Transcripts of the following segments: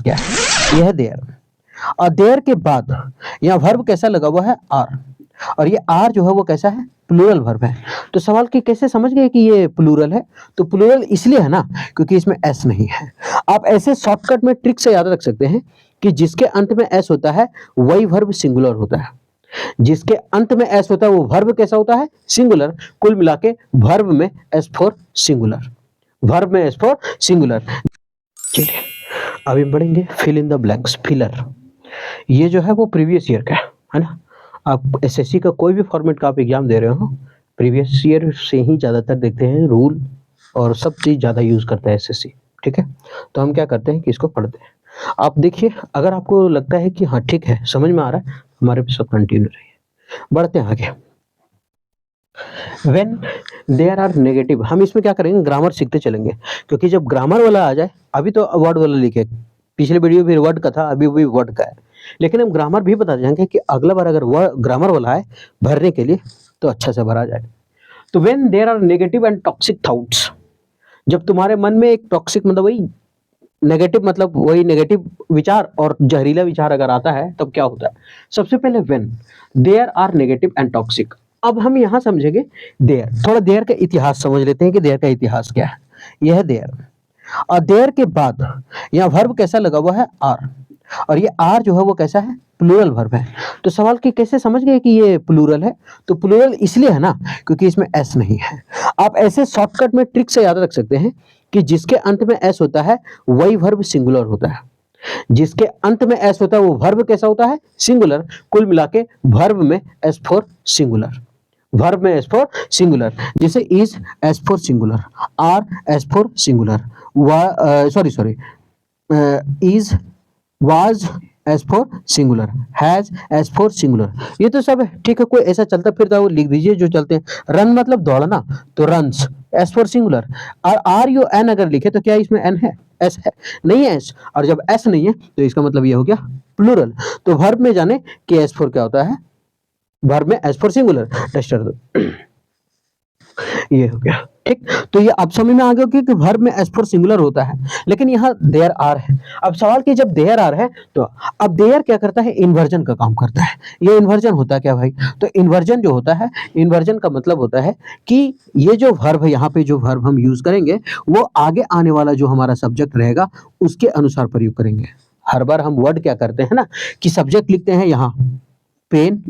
क्या है, यह है देयर। और देयर के बाद यहाँ वर्ब कैसा लगा हुआ है, आर, और ये आर जो है वो कैसा है, प्लूरल वर्ब है। तो सवाल की कैसे समझ गए कि ये प्लूरल है, तो प्लूरल इसलिए है ना क्योंकि इसमें एस नहीं है। आप ऐसे शॉर्टकट में ट्रिक से याद रख सकते हैं कि जिसके अंत में एस होता है वही वर्ब सिंगुलर होता है। जिसके अंत में एस होता है वो वर्ब कैसा होता है, सिंगुलर। कुल मिला के वर्ब में एस फॉर सिंगुलर, वर्ब में एस फॉर सिंगुलर। चलिए अभी बढ़ेंगे fill in the blanks, filler. ये जो है वो प्रीवियस ईयर का है ना। आप एसएससी का कोई भी फॉर्मेट का आप एग्जाम दे रहे हो, प्रीवियस ईयर से ही ज़्यादातर देखते हैं, रूल और सब चीज़ ज़्यादा यूज़ करता है एसएससी। ठीक है, तो हम क्या करते हैं कि इसको पढ़ते हैं। आप देखिए, अगर आपको लगता है कि हाँ ठीक है समझ में आ रहा है, हमारे पे सब कंटिन्यू रहिए। बढ़ते हैं आगे। व्हेन देयर आर नेगेटिव, हम इसमें क्या करेंगे, ग्रामर सीखते चलेंगे, क्योंकि जब ग्रामर वाला आ जाए, अभी तो वर्ड वाला लिखे, पिछले वीडियो भी वर्ड का था, अभी भी वर्ड का है, लेकिन हम ग्रामर भी बता देंगे कि अगला बार अगर ग्रामर वाला है भरने के लिए तो अच्छा से भरा जाए। तो when there are negative and toxic thoughts, जब तुम्हारे मन में एक टॉक्सिक मतलब वही नेगेटिव, मतलब वही नेगेटिव विचार और जहरीला विचार अगर आता है तब क्या होता है। सबसे पहले when there are negative and toxic. अब हम यहाँ समझेंगे देयर, थोड़ा देयर का इतिहास समझ लेते हैं कि देयर का इतिहास क्या है। यह है देयर, और देयर के बाद यहाँ वर्ब कैसा लगा हुआ है, आर, और ये आर जो है वो कैसा है, प्लूरल वर्ब है। तो सवाल की कैसे समझ गए कि ये प्लूरल है, तो प्लूरल इसलिए है ना क्योंकि इसमें एस नहीं है। आप ऐसे शॉर्टकट में ट्रिक से याद रख सकते हैं कि जिसके अंत में एस होता है वही वर्ब सिंगुलर होता है। जिसके अंत में एस होता है वो वर्ब कैसा होता है, सिंगुलर। कुल मिला के वर्ब में एस फॉर सिंगुलर, वर्ब में एस फॉर सिंगुलर। जैसे is S for singular, R S for singular, is, was S for singular, has S for singular. ये तो सब है, ठीक है। कोई ऐसा चलता फिरता वो लिख दीजिए जो चलते हैं। रन मतलब दौड़ना, तो रन्स एस फॉर सिंगुलर। और आर यू एन अगर लिखे तो क्या इसमें एन है, एस है, नहीं है एस। और जब एस नहीं है तो इसका मतलब ये हो गया प्लूरल। तो वर्ब में जाने कि एस फॉर क्या होता है, वर्ब में एस फॉर सिंगुलर, डस्टर दो। ये हो गया, ठीक। तो ये अब समझ में आ गया कि वर्ब में एस फॉर सिंगुलर होता है, लेकिन यहाँ देयर आर है। अब सवाल कि जब देयर आर है तो अब देयर क्या करता है, इन्वर्जन का काम करता है। ये इन्वर्जन होता है क्या भाई, तो इन्वर्जन जो होता है, इन्वर्जन का मतलब होता है कि ये जो वर्ब है, यहाँ पे जो वर्ब हम यूज करेंगे वो आगे आने वाला जो हमारा सब्जेक्ट रहेगा उसके अनुसार प्रयोग करेंगे। हर बार हम वर्ड क्या करते हैं ना कि सब्जेक्ट लिखते हैं, यहाँ पेन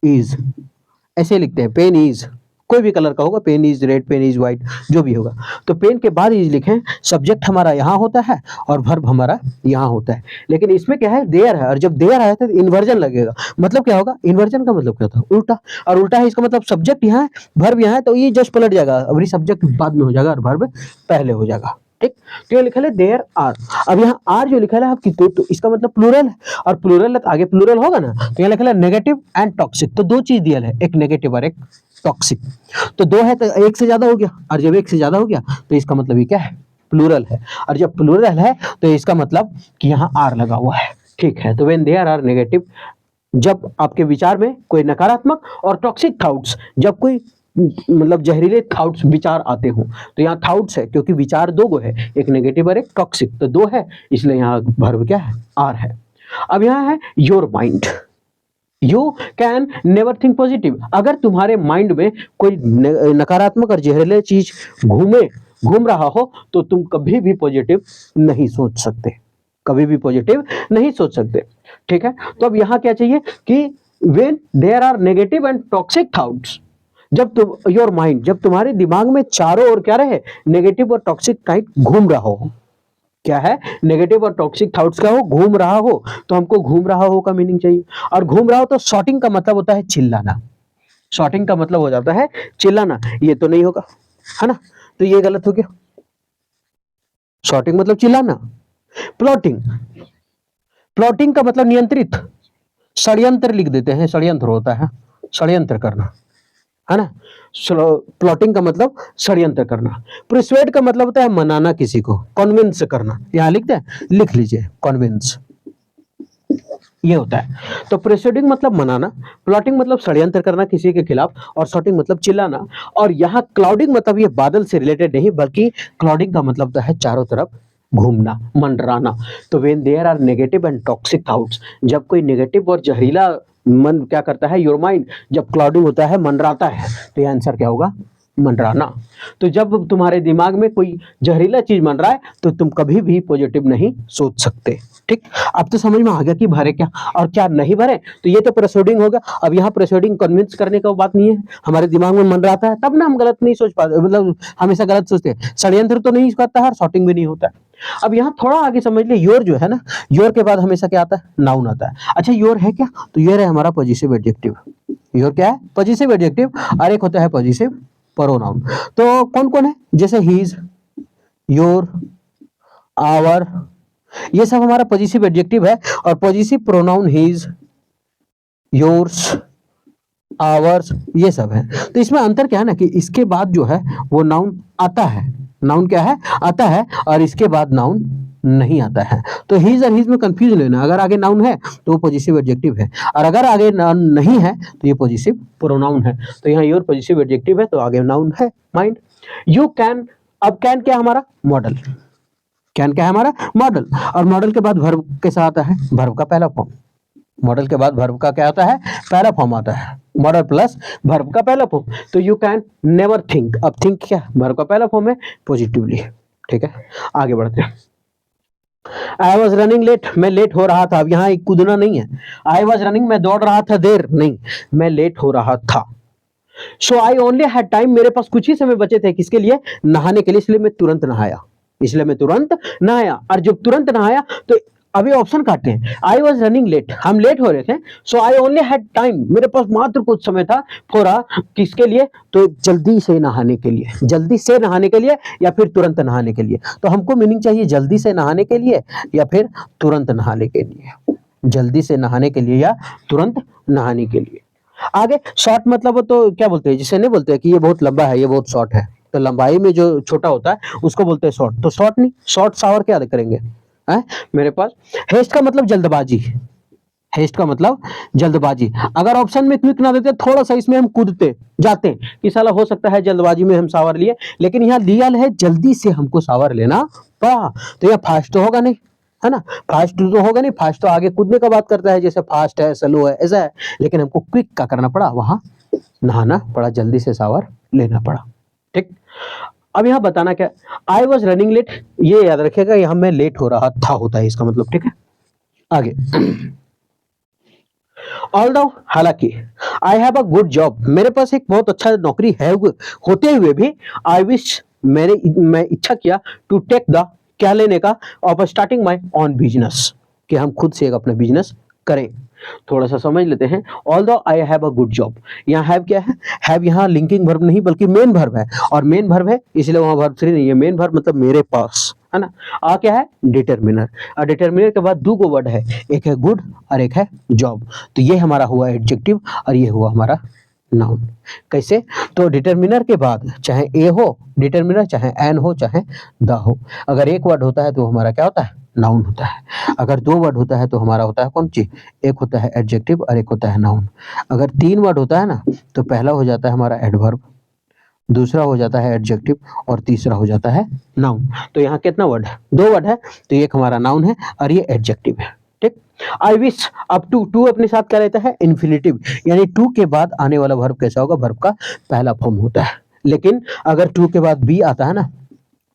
इज, ऐसे लिखते हैं, पेन इज, कोई भी कलर का होगा, pen is red, pen is white, जो भी होगा। तो पेन के बाद इज लिखें, सब्जेक्ट हमारा यहाँ होता है और वर्ब हमारा यहाँ होता है। लेकिन इसमें क्या है, देयर है, और जब देयर आया तो इन्वर्जन लगेगा। मतलब क्या होगा, इन्वर्जन का मतलब क्या होता है, उल्टा। और उल्टा है इसका मतलब सब्जेक्ट यहाँ है, वर्ब यहाँ है, तो ये जस्ट पलट जाएगा, अभी सब्जेक्ट बाद में हो जाएगा और वर्ब पहले हो जाएगा, ठीक। तो ये लिखा है देयर आर। अब यहाँ आर जो लिखा है आपकी तो इसका मतलब प्लूरल है, और प्लूरल आगे प्लूरल होगा ना, तो यहाँ लिखा है नेगेटिव एंड टॉक्सिक। तो दो चीज दिया है, एक नेगेटिव और एक टॉक्सिक। तो दो है तो एक से ज्यादा हो गया, और जब एक से ज्यादा हो गया तो इसका मतलब ये क्या है, प्लूरल है। और जब प्लूरल है तो इसका मतलब कि यहाँ आर लगा हुआ है, ठीक है। तो व्हेन देयर आर नेगेटिव, जब आपके विचार में कोई नकारात्मक, और टॉक्सिक थॉट्स, जब कोई मतलब जहरीले थॉट्स विचार आते हो। तो यहाँ थॉट्स है क्योंकि विचार दो गो है, एक नेगेटिव और एक टॉक्सिक, तो दो है, इसलिए यहाँ वर्ब क्या है, आर है। अब यहाँ है your mind, you can never think positive. अगर तुम्हारे माइंड में कोई नकारात्मक और जहरीले चीज घूम रहा हो तो तुम कभी भी पॉजिटिव नहीं सोच सकते, कभी भी पॉजिटिव नहीं सोच सकते, ठीक है। तो अब यहाँ क्या चाहिए कि when there are negative and toxic thoughts, जब तुम योर माइंड, जब तुम्हारे दिमाग में चारों ओर क्या रहे, नेगेटिव और टॉक्सिक टाइप घूम रहा हो। क्या है, नेगेटिव और टॉक्सिक थॉट्स का हो, घूम रहा हो, तो हमको घूम रहा हो का मीनिंग चाहिए। और घूम रहा हो तो शॉर्टिंग का मतलब होता है चिल्लाना, शॉर्टिंग का मतलब हो जाता है चिल्लाना। ये तो नहीं होगा, है ना, तो ये गलत हो गया। शॉर्टिंग मतलब चिल्लाना। प्लॉटिंग, प्लॉटिंग का मतलब नियंत्रित, षड्यंत्र लिख देते हैं, षड्यंत्र होता है, षड्यंत्र करना, है ना। प्लॉटिंग का मतलब षड्यंत्र करना। प्रिस्वेड का मतलब होता है मनाना किसी को, कन्विंस करना, यहां लिखते हैं, लिख लीजिए कन्विंस, ये होता है। तो प्रिस्वेडिंग मतलब मनाना, प्लॉटिंग मतलब षड्यंत्र करना किसी के खिलाफ, और शॉटिंग मतलब चिल्लाना। और यहाँ क्लाउडिंग मतलब ये बादल से रिलेटेड नहीं, बल्कि क्लाउडिंग का मतलब होता है चारों तरफ घूमना, मंडराना। तो when there are negative and toxic thoughts, जब कोई नेगेटिव और जहरीला मन क्या करता है, योर माइंड जब क्लाउडिंग होता है, मंडराता है, तो ये आंसर क्या होगा, मंडराना। तो जब तुम्हारे दिमाग में कोई जहरीला चीज बन रहा है तो तुम कभी भी पॉजिटिव नहीं सोच सकते। ठीक, अब तो समझ में आ गया कि भरे क्या और क्या नहीं भरे। तो ये तो प्रोसीडिंग होगा। अब यहाँ प्रोसीडिंग कन्विंस करने का बात नहीं है, हमारे दिमाग में मंडराता है तब ना हम गलत नहीं सोच पाते, मतलब हमेशा गलत सोचते हैं। षड्यंत्र तो नहीं करता है और शॉर्टिंग भी नहीं होता है। अब यहाँ थोड़ा आगे समझ ले, योर जो है ना, योर के बाद हमेशा क्या आता है, नाउन आता है। अच्छा योर है क्या, तो योर है हमारा पॉजिटिव एडजेक्टिव। योर क्या है, पॉजिटिव एडजेक्टिव, और एक होता है पॉजिटिव प्रोनाउन। तो कौन कौन है, जैसे हीज, योर, आवर, ये सब हमारा पॉजिटिव एडजेक्टिव है। और positive pronoun his, yours, ours, ये सब है। तो इसमें अंतर क्या है ना कि इसके बाद जो है वो नाउन आता है, नाउन क्या है, आता है, और इसके बाद नाउन नहीं आता है। तो हीज और हीज में कंफ्यूज लेना, अगर आगे नाउन है तो वो पॉजिटिव एडजेक्टिव है, और अगर आगे नाउन नहीं है तो ये पॉजिटिव प्रोनाउन है। तो यहाँ योर पॉजिटिव एडजेक्टिव है तो आगे नाउन है माइंड। यू कैन, अब कैन क्या हमारा, मॉडल, कैन क्या है हमारा, मॉडल। और मॉडल के बाद वर्ब के साथ आता है, वर्ब का पहला फॉर्म। मॉडल के बाद वर्ब का क्या आता है, पहला फॉर्म आता है, मॉडल प्लस वर्ब का पहला फॉर्म। तो यू कैन नेवर थिंक, अब थिंक क्या, वर्ब का पहला फॉर्म है, पॉजिटिवली। ठीक है, आगे बढ़ते हैं। आई वॉज रनिंग लेट, मैं लेट हो रहा था। अब यहाँ एक कूदना नहीं है, आई वॉज रनिंग मैं दौड़ रहा था, देर नहीं, मैं लेट हो रहा था। सो आई ओनली हैड टाइम, मेरे पास कुछ ही समय बचे थे, किसके लिए, नहाने के लिए, इसलिए मैं तुरंत नहाया, इसलिए मैं तुरंत नहाया। और जब तुरंत नहाया तो अभी ऑप्शन काटते हैं, आई वॉज रनिंग लेट, हम लेट हो रहे थे, सो आई ओनली हैड टाइम, मेरे पास मात्र कुछ समय था, फॉर किसके लिए, तो जल्दी से नहाने के लिए, जल्दी से नहाने के लिए या फिर तुरंत नहाने के लिए। तो हमको मीनिंग चाहिए जल्दी से नहाने के लिए या फिर तुरंत नहाने के लिए, जल्दी से नहाने के लिए या तुरंत नहाने के लिए। आगे शॉर्ट मतलब तो क्या बोलते हैं, जिसे नहीं बोलते हैं कि ये बहुत लंबा है, ये बहुत शॉर्ट है, तो लंबाई में जो छोटा होता है उसको बोलते हैं शॉर्ट। तो शॉर्ट नहीं, शॉर्ट शावर क्या करेंगे, है मेरे पास। हेस्ट का मतलब जल्दबाजी, हेस्ट का मतलब जल्दबाजी। अगर ऑप्शन में क्विक ना देते, थोड़ा सा इसमें हम कूदते जाते कि साला हो सकता है जल्दबाजी में हम शावर लिए, लेकिन यहाँ लिया है जल्दी से हमको शावर लेना पड़ा, तो यह फास्ट तो होगा नहीं, है ना, फास्ट तो होगा नहीं, फास्ट तो आगे कूदने का बात करता है, जैसे फास्ट है, स्लो है, ऐसा है। लेकिन हमको क्विक का करना पड़ा, वहां नहाना पड़ा, जल्दी से शावर लेना पड़ा। ठीक, अब यहाँ बताना क्या, आई वॉज रनिंग लेट, ये याद रखेगा, यहाँ मैं लेट हो रहा था होता है इसका मतलब। ठीक है, आगे ऑल्दो, हालांकि, I have a good job, मेरे पास एक बहुत अच्छा नौकरी है, होते हुए भी, आई विश, मैं इच्छा किया, टू टेक द, क्या लेने का, of starting my on business, कि हम खुद से एक अपना बिजनेस करें। थोड़ा सा समझ लेते हैं। Although I have a good job, यहाँ हैव क्या है, हैव यहाँ लिंकिंग वर्ब नहीं बल्कि मेन वर्ब है, और मेन वर्ब है इसलिए वहां वर्ब 3 नहीं है, मेन वर्ब मतलब मेरे पास, है ना। आ क्या है, डिटरमिनर, और डिटरमिनर के बाद दो गो वर्ड है, एक है गुड और एक है जॉब। तो ये हमारा हुआ एडजेक्टिव और ये हुआ हमारा नाउन। कैसे, तो डिटरमिनर के बाद चाहे ए हो डिटरमिनर, चाहे एन हो, चाहे द हो, अगर एक वर्ड होता है तो हमारा क्या होता है, नाउन होता है। अगर दो वर्ड होता है तो हमारा होता है कौन चीज, एक होता है एडजेक्टिव और एक होता है नाउन। अगर तीन वर्ड होता है ना तो पहला हो जाता है हमारा एडवर्ब, दूसरा हो जाता है एडजेक्टिव और तीसरा हो जाता है नाउन। तो यहाँ कितना वर्ड है, दो वर्ड है, तो एक हमारा नाउन है और ये एडजेक्टिव है। ठीक, आई विश, अब टू, टू अपने साथ क्या रहता है, इन्फिनिटिव, यानी टू के बाद आने वाला वर्ब कैसा होगा, वर्ब का पहला फॉर्म होता है। लेकिन अगर टू के बाद बी आता है ना,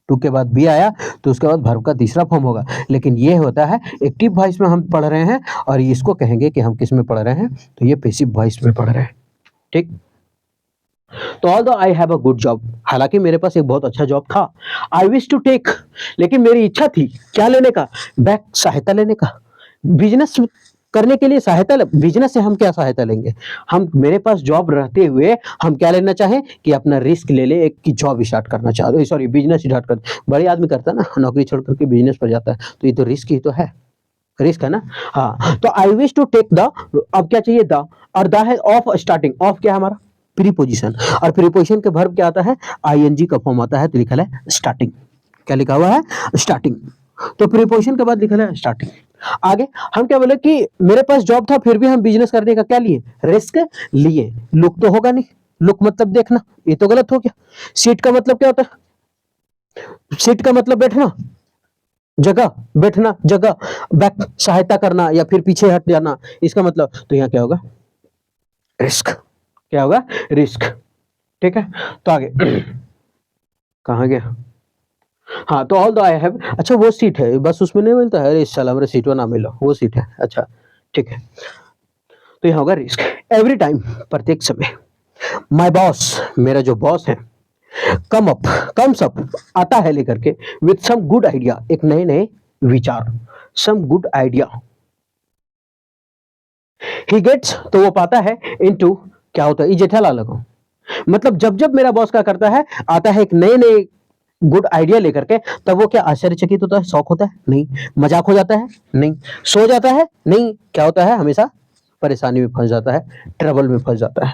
टू के बाद बी आया तो उसके बाद वर्ब का तीसरा फॉर्म होगा। लेकिन ये होता है एक्टिव वॉइस में हम पढ़ रहे हैं, और इसको कहेंगे कि हम किस में पढ़ रहे हैं, तो ये पैसिव वॉइस में पढ़ रहे हैं। ठीक, तो although I have a good job, हालांकि मेरे पास एक बहुत अच्छा जॉब था, आई विश टू टेक, लेकिन मेरी इच्छा थी क्या लेने का, बैक, सहायता लेने का, बिजनेस करने के लिए सहायता। बिजनेस से हम क्या सहायता लेंगे, हम, मेरे पास जॉब रहते हुए हम क्या लेना चाहें कि अपना रिस्क ले ले, एक की जॉब स्टार्ट करना चाहते, सॉरी बिजनेस स्टार्ट कर, बड़े आदमी करता है ना, नौकरी छोड़ करके बिजनेस पर जाता है, तो ये तो रिस्क ही तो है, रिस्क है ना। हाँ, तो I wish to take the, अब क्या चाहिए, द, और द है ऑफ स्टार्टिंग, ऑफ क्या है हमारा, प्रीपोजिशन, और प्रीपोजिशन के वर्ब क्या आता है, आईएनजी का फॉर्म आता है, तो लिखा है स्टार्टिंग, क्या लिखा हुआ है, स्टार्टिंग। तो प्रीपोजिशन के बाद लिखा है स्टार्टिंग। आगे हम क्या बोले कि मेरे पास जॉब था फिर भी हम बिजनेस करने का क्या लिए, रिस्क लिए। लुक तो होगा नहीं, लुक मतलब देखना, ये तो गलत हो गया। सीट का मतलब क्या होता है, सीट का मतलब बैठना, जगह, बैठना, जगह, बैक सहायता करना या फिर पीछे हट जाना, इसका मतलब तो यहाँ क्या होगा, रिस्क। क्या होगा, रिस्क। ठीक है, तो आगे कहाँ गया, हाँ, तो ऑल द आई हैव, अच्छा वो सीट है, बस उसमें नहीं मिलता है, अरे साला मेरे सीट में ना मिला, वो सीट है, अच्छा ठीक है। तो यहाँ होगा रिस्क। एवरी टाइम, प्रत्येक समय। माई बॉस, मेरा जो बॉस है, कम अप, कम्स अप, आता है लेकर के, विथ सम गुड आइडिया, एक नए नए विचार, some good idea. He gets, तो वो पाता है, इनटू, क्या होता है, ये जेठालाल को, मतलब जब जब मेरा बॉस क्या करता है, आता है एक नए नए गुड आइडिया लेकर के, तब वो क्या आश्चर्यचकित होता है, शौक होता है, नहीं, मजाक हो जाता है, नहीं, सो जाता है, नहीं, क्या होता है, हमेशा परेशानी में फंस जाता है, ट्रबल में फंस जाता है।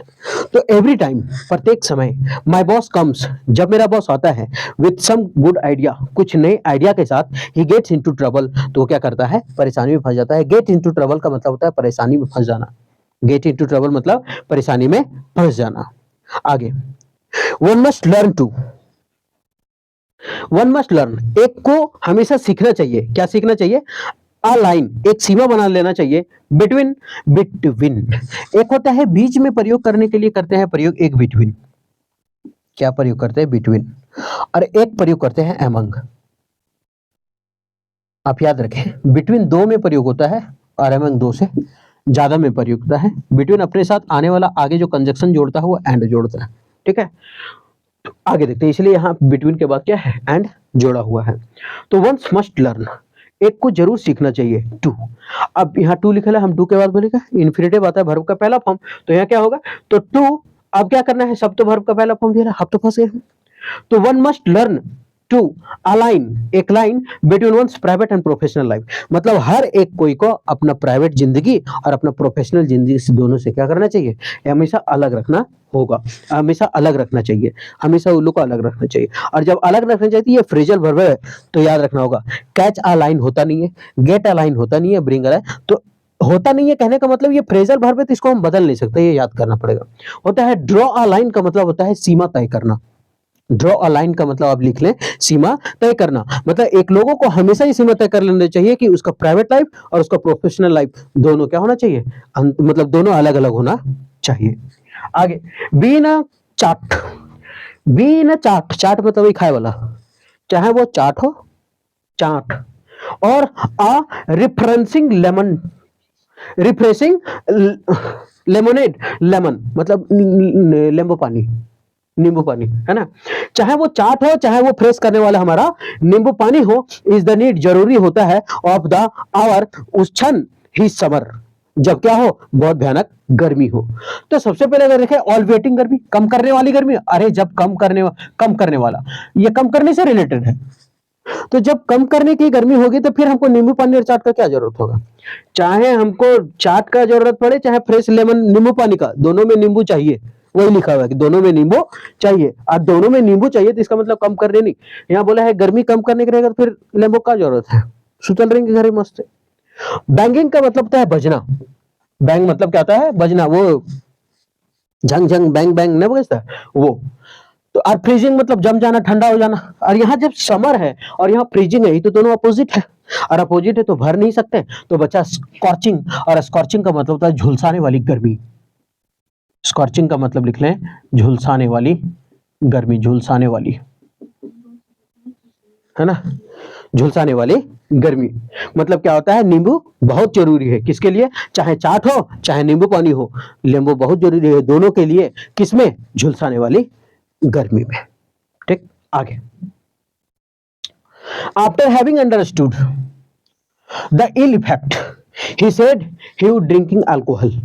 तो एवरी टाइम, प्रत्येक समय, माय बॉस कम्स, जब मेरा बॉस आता है, विथ सम गुड आइडिया, कुछ नए आइडिया के साथ, ही गेट्स इनटू ट्रबल, तो वो क्या करता है, परेशानी में फंस जाता है। गेट इनटू ट्रबल का मतलब होता है परेशानी में फंस जाना। गेट इनटू ट्रबल मतलब परेशानी में फंस जाना। आगे, one must learn to, one must learn, एक को हमेशा सीखना चाहिए, क्या सीखना चाहिए, अ लाइन, एक सीमा बना लेना चाहिए, बिटवीन, बिटवीन, एक होता है बीच में प्रयोग करने के लिए करते हैं प्रयोग, एक बिटवीन, क्या प्रयोग करते हैं, बिटवीन, और एक प्रयोग करते हैं एमंग। आप याद रखें, बिटवीन दो में प्रयोग होता है और एमंग दो से ज्यादा में प्रयोग होता है। बिटवीन अपने साथ आने वाला आगे जो कंजक्शन जोड़ता है वो एंड जोड़ता है। ठीक है, आगे देखते हैं, इसलिए यहाँ बिटवीन के बाद क्या है, एंड जोड़ा हुआ है। तो वंस मस्ट लर्न, एक को जरूर सीखना चाहिए, टू। अब यहाँ टू लिखा है, हम टू के बाद बोलेगा इन्फिनेटिव आता है, वर्ब का पहला फॉर्म, तो यहाँ क्या होगा, तो टू, अब क्या करना है, सब तो वर्ब का पहला फॉर्म दिया है, अब तो फंस गए। तो one must learn to align, एक line, between ones private and professional life, मतलब हर एक कोई को अपना प्राइवेट जिंदगी और अपना प्रोफेशनल जिंदगी से, दोनों से क्या करना चाहिए, हमेशा अलग रखना होगा, हमेशा अलग रखना चाहिए, हमेशा उन लोग को अलग रखना चाहिए। और जब अलग रखना चाहिए, ये फ्रेजल वर्ब है, तो याद रखना होगा, कैच अ लाइन होता नहीं है, गेट अ लाइन होता नहीं है, ब्रिंग अ लाइन तो होता नहीं है, कहने का मतलब ये फ्रेजल वर्ब है, तो इसको हम बदल नहीं सकते, ये याद करना पड़ेगा। होता है ड्रॉ अ लाइन, का मतलब होता है सीमा तय करना। ड्रॉ अ लाइन का मतलब आप लिख लें, सीमा तय करना, मतलब एक लोगों को हमेशा ये सीमा तय कर लेना चाहिए कि उसका प्राइवेट लाइफ और उसका प्रोफेशनल लाइफ दोनों क्या होना चाहिए, मतलब दोनों अलग अलग होना चाहिए। आगे, बी ना चाट, बी ना चाट, चाट मतलब वही खाए वाला, चाहे वो चाट हो, चाट, और a refreshing lemon, refreshing lemonade, lemon मतलब नींबू पानी, नींबू पानी है ना, चाहे वो चाट हो, चाहे वो फ्रेश करने वाला हमारा नींबू पानी हो, इज द नीड, जरूरी होता है, ऑफ द आवर, उस क्षण ही समर, जब क्या हो, बहुत भयानक गर्मी हो। तो सबसे पहले अगर देखें, ऑल वेटिंग गर्मी, कम करने वाली गर्मी, अरे जब कम करने वाला, ये कम करने से रिलेटेड है, तो जब कम करने की गर्मी होगी तो फिर हमको नींबू पानी और चाट का क्या जरूरत होगा, चाहे हमको चाट का जरूरत पड़े, चाहे फ्रेश लेमन नींबू पानी का, दोनों में नींबू चाहिए, वही लिखा हुआ है कि दोनों में नींबू चाहिए, और दोनों में नींबू चाहिए, तो इसका मतलब कम करने नहीं, यहाँ बोला है गर्मी कम करने के रहेगा, तो फिर नींबू का जरूरत है, सुतल रहेंगे घर में मस्त। बैंगिंग का मतलब होता है बजना, बैंग मतलब क्या होता है, बजना, वो झंग झंग बैंग बैंग नहीं बजता वो। तो और फ्रीजिंग मतलब जम जाना, ठंडा हो जाना, और यहाँ जब समर है और यहाँ फ्रीजिंग है, तो दोनों अपोजिट है, और अपोजिट है तो भर नहीं सकते, तो बचा स्कॉर्चिंग, और स्कॉर्चिंग का मतलब होता है झुलसाने वाली गर्मी। स्कॉर्चिंग का मतलब लिख लें, झुलसाने वाली गर्मी, झुलसाने वाली, है ना, झुलसाने वाली गर्मी, मतलब क्या होता है, नींबू बहुत जरूरी है, किसके लिए, चाहे चाट हो, चाहे नींबू पानी हो, नींबू बहुत जरूरी है दोनों के लिए, किसमें, झुलसाने वाली गर्मी में। ठीक, आगे, after having understood the ill effect, he said he would drinking alcohol,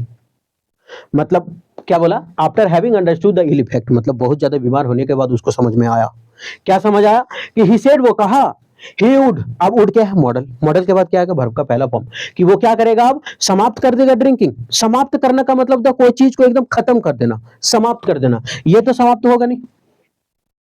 मतलब क्या बोला, after having understood the ill effect, मतलब बहुत ज्यादा बीमार होने के बाद उसको समझ में आया, क्या समझ आया, कि ही सेड, वो कहा, ही वुड, अब वुड क्या है, मॉडल, मॉडल के बाद क्या आएगा, वर्ब का पहला फॉर्म, कि वो क्या करेगा, अब समाप्त कर देगा ड्रिंकिंग। समाप्त करने का मतलब था कोई चीज को एकदम खत्म कर देना, समाप्त कर देना, ये तो समाप्त होगा नहीं,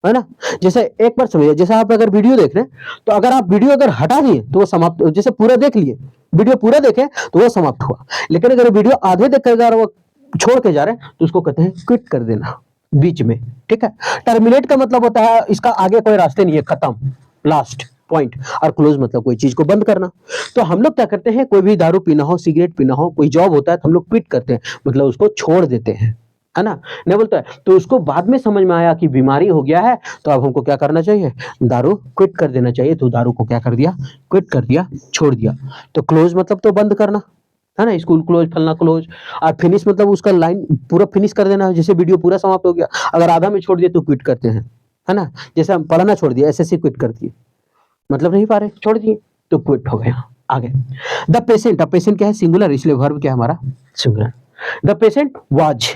है ना। जैसे एक बार समझिए, जैसे आप अगर वीडियो देख रहे हैं, तो अगर आप वीडियो अगर हटा दिए तो वो समाप्त, जैसे पूरा देख लिए, वीडियो पूरा देखे तो वो समाप्त हुआ, लेकिन अगर वीडियो आधे देख कर अगर वो छोड़ के जा रहे हैं, तो उसको कहते हैं क्विट कर देना, बीच में। ठीक है, टर्मिनेट का मतलब होता है इसका आगे कोई रास्ते नहीं है, खत्म, लास्ट, पॉइंट, और क्लोज मतलब कोई चीज को बंद करना। तो हम लोग क्या करते हैं, कोई भी दारू पीना हो, सिगरेट पीना हो, कोई जॉब होता है तो हम लोग क्विट करते हैं, मतलब उसको छोड़ देते हैं, है ना, नहीं बोलता है। तो उसको बाद में समझ में आया कि बीमारी हो गया है, तो अब हमको क्या करना चाहिए, दारू क्विट कर देना चाहिए। तो दारू को क्या कर दिया, क्विट कर दिया, छोड़ दिया। तो क्लोज मतलब तो बंद करना, है ना, स्कूल क्लोज, फलना क्लोज। और फिनिश मतलब उसका लाइन पूरा फिनिश कर देना, जैसे वीडियो पूरा समाप्त हो गया, अगर आधा में छोड़ दिए तो क्विट करते हैं, है ना। जैसे हम पढ़ना छोड़ दिया, एसएससी क्विट कर दिए, मतलब नहीं पा रहे, छोड़ दिए, तो क्विट हो गया। आगे, द पेशेंट, अब पेशेंट क्या है, सिंगुलर, इसलिए वर्ब क्या है हमारा, singular. The patient was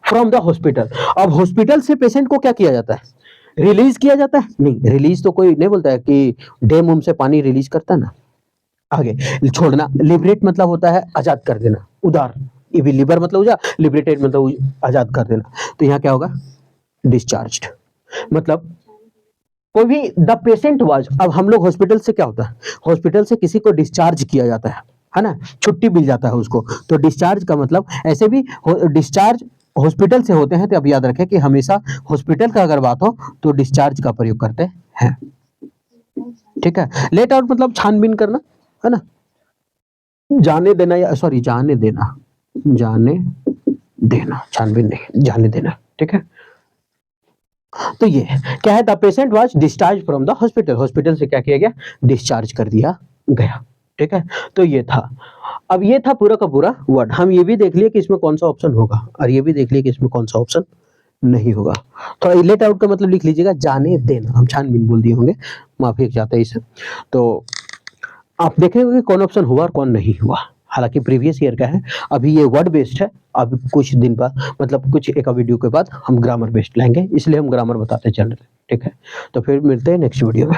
from the hospital. अब हॉस्पिटल से पेशेंट को क्या किया जाता है, रिलीज किया जाता है, नहीं, रिलीज तो कोई नहीं बोलता है कि डैम उम से पानी रिलीज करता है ना। आगे, छोड़ना, लिबरेट मतलब होता है आजाद कर देना, उदार, ये भी लिबर मतलब हो जा, लिबरेटेड मतलब आजाद कर देना। तो यहाँ क्या होगा, डिस्चार्ज्ड, मतलब कोई भी, द पेशेंट वाज, अब हम लोग हॉस्पिटल से क्या होता है, हॉस्पिटल से किसी को डिस्चार्ज किया जाता है ना, छुट्टी मिल जाता है उसको। तो डिस्चार्ज का मतलब, ऐसे भी डिस्चार्ज हॉस्पिटल से होते हैं, तो अब याद रखें कि हमेशा हॉस्पिटल का अगर बात हो तो डिस्चार्ज का प्रयोग करते हैं, ठीक है। लेट आउट मतलब छानबीन करना, है ना, जाने देना, या सॉरी जाने देना, जाने देना, छानबीन नहीं, जाने देना, ठीक है। तो ये क्या है, the patient was discharge from the hospital, hospital से क्या किया गया, डिस्चार्ज कर दिया गया, ठीक है। तो ये था, अब ये था पूरा का पूरा वर्ड। हम ये भी देख लिए कि इसमें कौन सा ऑप्शन होगा, और ये भी देख लिए कि इसमें कौन सा ऑप्शन नहीं होगा। थोड़ा लेट आउट का मतलब लिख लीजिएगा, जाने देना, हम छानबीन बोल दिए होंगे, माफी चाहते हैं इसे। तो आप देखेंगे कि कौन ऑप्शन हुआ और कौन नहीं हुआ। हालांकि प्रीवियस ईयर का है, अभी ये वर्ड बेस्ड है। अब कुछ दिन बाद, मतलब कुछ एक वीडियो के बाद हम ग्रामर बेस्ड लाएंगे, इसलिए हम ग्रामर बताते चल रहे हैं, ठीक है। तो फिर मिलते हैं नेक्स्ट वीडियो में।